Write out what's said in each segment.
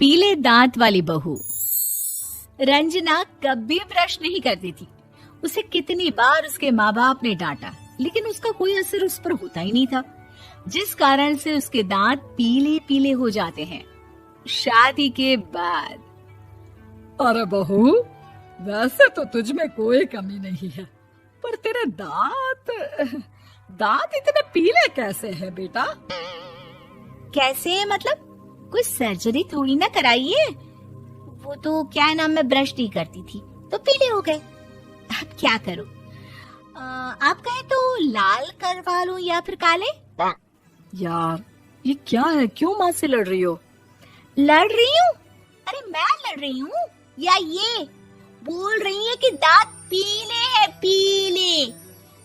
पीले दांत वाली बहू। रंजना कभी ब्रश नहीं करती थी। उसे कितनी बार उसके माँ बाप ने डांटा, लेकिन उसका कोई असर उस पर होता ही नहीं था, जिस कारण से उसके दांत पीले पीले हो जाते हैं। शादी के बाद अरे बहू, वैसे तो तुझ में कोई कमी नहीं है, पर तेरे दांत इतने पीले कैसे हैं बेटा? कैसे मतलब? कोई सर्जरी थोड़ी ना कराई है। वो तो क्या नाम, मैं ब्रश नहीं करती थी तो पीले हो गए। अब क्या करूं? आप कहे तो लाल करवा लूं या फिर काले? यार ये क्या है, क्यों माँ से लड़ रही हो? लड़ रही हूँ? अरे मैं लड़ रही हूँ या ये बोल रही है कि दांत पीले हैं, पीले।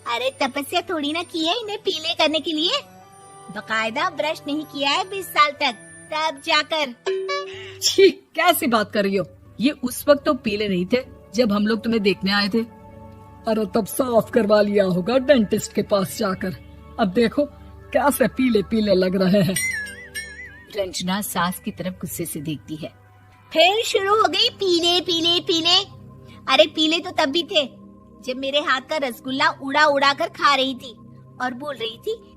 अरे तपस्या थोड़ी ना की है इन्हें पीले करने के लिए। बकायदा ब्रश नहीं किया है 20 साल तक, तब जाकर। छी, कैसी बात कर रही हो? ये उस वक्त तो पीले नहीं थे जब हम लोग तुम्हें देखने आए थे। अरे तब साफ करवा लिया होगा डेंटिस्ट के पास जाकर। अब देखो कैसे पीले पीले लग रहे हैं। रंजना सास की तरफ गुस्से से देखती है। फिर शुरू हो गई पीले पीले पीले। अरे पीले तो तब भी थे जब मेरे हाथ का रसगुल्ला उड़ा उड़ा कर खा रही थी और बोल रही थी,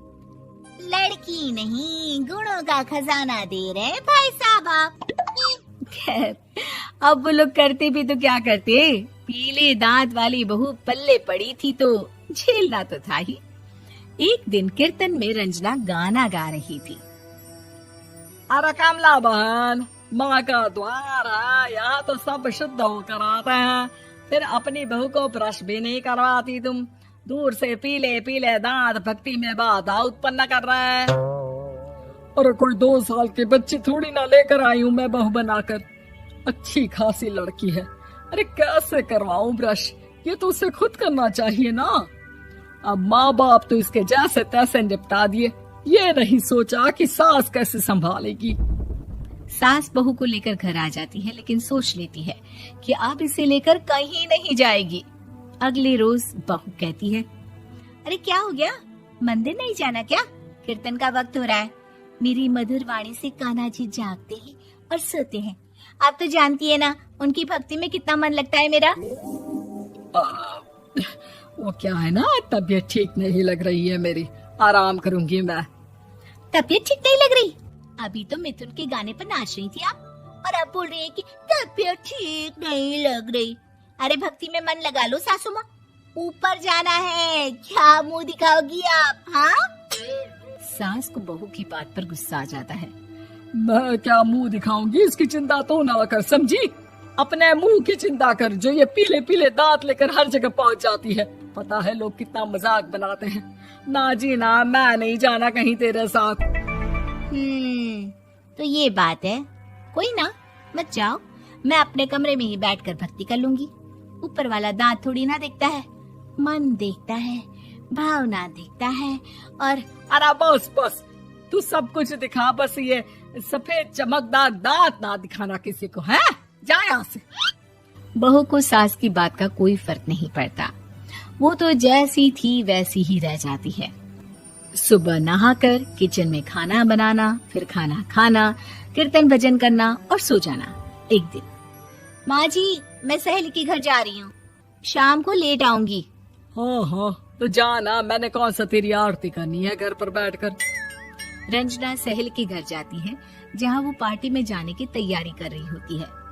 लड़की नहीं गुणों का खजाना दे रहे भाई साहब आप। खैर, अब वो लोग करते भी तो क्या करते, पीले दांत वाली बहू पल्ले पड़ी थी तो झेलना तो था ही। एक दिन कीर्तन में रंजना गाना गा रही थी। अरे कमला बहन, माँ का द्वार है, यहाँ तो सब शुद्ध होकर आते हैं, फिर अपनी बहू को ब्रश भी नहीं करवाती तुम। दूर से पीले पीले दांत भक्ति में बाधा उत्पन्न कर रहे हैं। अरे कोई 2 साल के बच्ची थोड़ी ना लेकर आई हूँ मैं बहू बनाकर। अच्छी खासी लड़की है, अरे कैसे करवाऊं ब्रश? ये तो उसे खुद करना चाहिए ना। अब माँ बाप तो इसके जैसे तैसे निपटा दिए, ये नहीं सोचा कि सास कैसे संभालेगी। सास बहू को लेकर घर आ जाती है, लेकिन सोच लेती है कि अब इसे लेकर कहीं नहीं जाएगी। अगले रोज बहू कहती है, अरे क्या हो गया, मंदिर नहीं जाना क्या? कीर्तन का वक्त हो रहा है। मेरी मधुर वाणी से कान्हा जी जागते हैं और सोते हैं। आप तो जानती है ना उनकी भक्ति में कितना मन लगता है मेरा। वो क्या है ना, तबीयत ठीक नहीं लग रही है मेरी, आराम करूंगी मैं। तबीयत ठीक नहीं लग रही? अभी तो मिथुन के गाने पर नाच रही थी आप, और अब बोल रही है कि तबीयत ठीक नहीं लग रही। अरे भक्ति में मन लगा लो सासू माँ, ऊपर जाना है, क्या मुंह दिखाओगी आप? हाँ? सास को बहू की बात पर गुस्सा आ जाता है। मैं क्या मुंह दिखाऊंगी, इसकी चिंता तो ना कर, समझी? अपने मुंह की चिंता कर, जो ये पीले पीले दांत लेकर हर जगह पहुंच जाती है। पता है लोग कितना मजाक बनाते हैं। ना जी ना, मैं नहीं जाना कहीं तेरे साथ। तो ये बात है। कोई ना, मत जाओ, मैं अपने कमरे में ही बैठकर भक्ति कर लूंगी। ऊपर वाला दांत थोड़ी ना देखता है, मन देखता है, भावना देखता है। और अरे बस बस, तू सब कुछ दिखा, बस ये सफेद चमकदार दांत ना दिखाना किसी को, है? जा यहाँ से। बहू को सास की बात का कोई फर्क नहीं पड़ता। वो तो जैसी थी वैसी ही रह जाती है। सुबह नहाकर किचन में खाना बनाना, फिर खाना खाना, कीर्तन भजन करना और सो जाना। एक दिन, माँ जी मैं सहेली के घर जा रही हूँ, शाम को लेट आऊंगी। हाँ हाँ तो जाना, मैंने कौन सा तेरी आरती करनी है घर पर बैठकर। रंजना सहेली के घर जाती है, जहाँ वो पार्टी में जाने की तैयारी कर रही होती है।